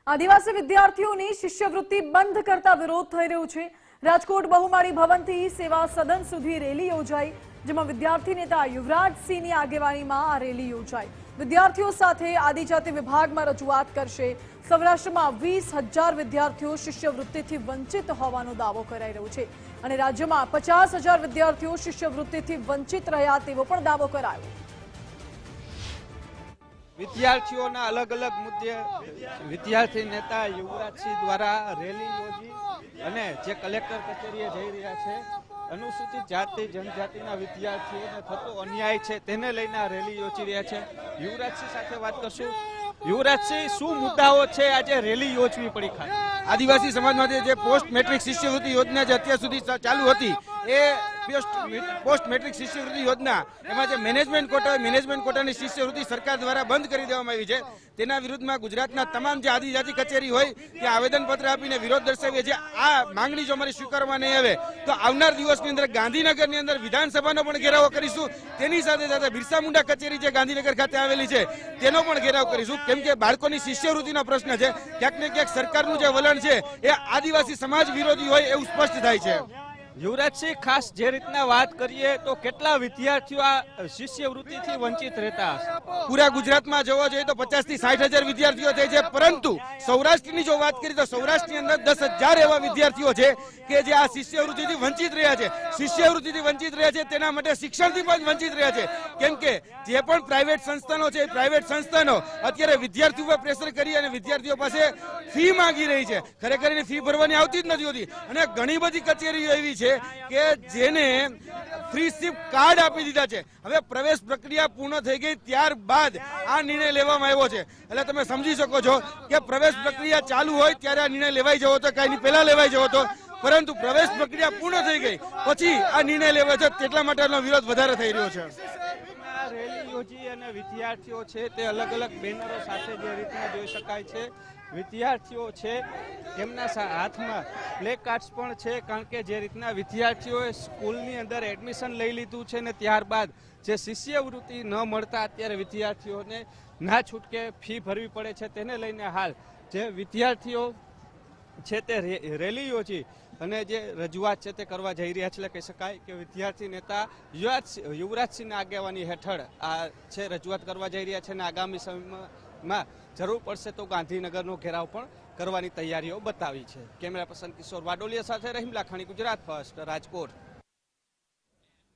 આદિવાસી વિદ્યાર્થીઓની શિષ્યવૃત્તિ બંધ કરતા વિરોધ થઈ રહ્યો છે। રાજકોટ બહુમાળી ભવનથી સેવા સદન સુધી રેલી યોજાઈ, જેમાં વિદ્યાર્થી નેતા યુવરાજસિંહની આગેવાનીમાં આ રેલી યોજાઈ। વિદ્યાર્થીઓ સાથે આદિજાતિ વિભાગમાં રજૂઆત કરશે। સૌરાષ્ટ્રમાં 20,000 વિદ્યાર્થીઓ શિષ્યવૃત્તિથી વંચિત હોવાનો દાવો કરાઈ રહ્યો છે અને રાજ્યમાં 50,000 વિદ્યાર્થીઓ શિષ્યવૃત્તિથી વંચિત રહ્યા તેવો પણ દાવો કરાયો। વિદ્યાર્થીઓના અલગ અલગ મુદ્દે વિદ્યાર્થી નેતા યુવરાજસિંહ દ્વારા રેલી યોજી અને જે કલેક્ટર કચેરીએ જઈ રહ્યા છે, અનુસૂચિત જાતિ જનજાતિના વિદ્યાર્થીઓને થતો અન્યાય છે તેને લઈને આ રેલી યોજી રહ્યા છે। યુવરાજસિંહ સાથે વાત કરશું। યુવરાજસિંહ, શું મુદ્દાઓ છે આજે રેલી યોજવી પડી? ખાસ આદિવાસી સમાજ માટે જે પોસ્ટ મેટ્રિક શિષ્યવૃત્તિ યોજના જે અત્યાર સુધી ચાલુ હતી, એ પોસ્ટ મેટ્રિક શિષ્યવૃત્તિ યોજના એમાં જે મેનેજમેન્ટ કોટાની શિષ્યવૃત્તિ સરકાર દ્વારા બંધ કરી દેવામાં આવી છે, તેના વિરુદ્ધમાં ગુજરાતના તમામ જે આદિજાતિ કચેરી હોય ત્યાં આવેદનપત્ર આપીને વિરોધ દર્શાવીએ છીએ। આ માંગણી જો અમારી સ્વીકારવામાં નહીં આવે તો આવનાર દિવસની અંદર ગાંધીનગરની અંદર વિધાનસભાનો પણ ઘેરાવો કરીશું। તેની સાથે સાથે બિરસા મુંડા કચેરી જે ગાંધીનગર ખાતે આવેલી છે તેનો પણ ઘેરાવ કરીશું, કેમ કે બાળકોની શિષ્યવૃત્તિનો પ્રશ્ન છે। ક્યાંક ને ક્યાંક સરકારનું જે વલણ છે એ આદિવાસી સમાજ વિરોધી હોય એવું સ્પષ્ટ થાય છે। યુવરાજસિંહ, ખાસ જે રીતના વાત કરીએ તો કેટલા વિદ્યાર્થીઓ આ શિષ્યવૃત્તિથી વંચિત રહેતા હશે? પૂરા ગુજરાતમાં જોવા જોઈએ તો 50,000 થી 60,000 વિદ્યાર્થીઓ થાય છે, પરંતુ સૌરાષ્ટ્રની જો વાત કરીએ તો સૌરાષ્ટ્રની અંદર 10,000 એવા વિદ્યાર્થીઓ છે કે જે આ શિષ્યવૃત્તિથી વંચિત રહ્યા છે। શિષ્યવૃત્તિથી વંચિત રહ્યા છે તેના માટે શિક્ષણથી પણ વંચિત રહ્યા છે, કેમ કે જે પણ પ્રાઇવેટ સંસ્થાનો છે, પ્રાઇવેટ સંસ્થાનો અત્યારે વિદ્યાર્થીઓ પર પ્રેશર કરી અને વિદ્યાર્થીઓ પાસે ફી માંગી રહી છે। ખરેખર એની ફી ભરવાની આવતી જ નથી હોતી અને ઘણી બધી કચેરીઓ એવી છે કે જેને ફ્રી શિપ કાર્ડ આપી દીધા છે। હવે પ્રવેશ પ્રક્રિયા પૂર્ણ થઈ ગઈ ત્યારબાદ આ નિર્ણય લેવામાં આવ્યો છે, એટલે તમે સમજી શકો છો કે પ્રવેશ પ્રક્રિયા ચાલુ હોય ત્યારે આ નિર્ણય લેવાઈ જવો હતો, કાંઈ પહેલા લેવાઈ જવો હતો, પરંતુ પ્રવેશ પ્રક્રિયા પૂર્ણ થઈ ગઈ પછી આ નિર્ણય લેવાય છે, તેટલા માટેનો વિરોધ વધારે થઈ રહ્યો છે। રેલી યોજી અને વિદ્યાર્થીઓ છે તે અલગ અલગ બેનરો સાથે જે રીતના જોઈ શકાય છે, વિદ્યાર્થીઓ છે એમના હાથમાં પ્લે કાર્ડ્સ પણ છે, કારણ કે જે રીતના વિદ્યાર્થીઓએ સ્કૂલની અંદર એડમિશન લઈ લીધું છે ને ત્યારબાદ જે શિષ્યવૃત્તિ ન મળતા અત્યારે વિદ્યાર્થીઓને ના છૂટકે ફી ભરવી પડે છે, તેને લઈને હાલ જે વિદ્યાર્થીઓ છે તે રેલી યોજી અને જે રજૂઆત છે તે કરવા જઈ રહ્યા છે। એટલે કહી શકાય કે વિદ્યાર્થી નેતા યુવરાજસિંહના આગેવાની હેઠળ આ છે રજૂઆત કરવા જઈ રહ્યા છે અને આગામી સમયમાં જરૂર પડશે તો ગાંધીનગરનો ઘેરાવ પણ કરવાની તૈયારીઓ બતાવી છે। કેમેરા પર્સન કિશોર વાડોલિયા સાથે રહીમ લાખાણી, ગુજરાત ફર્સ્ટ, રાજકોટ।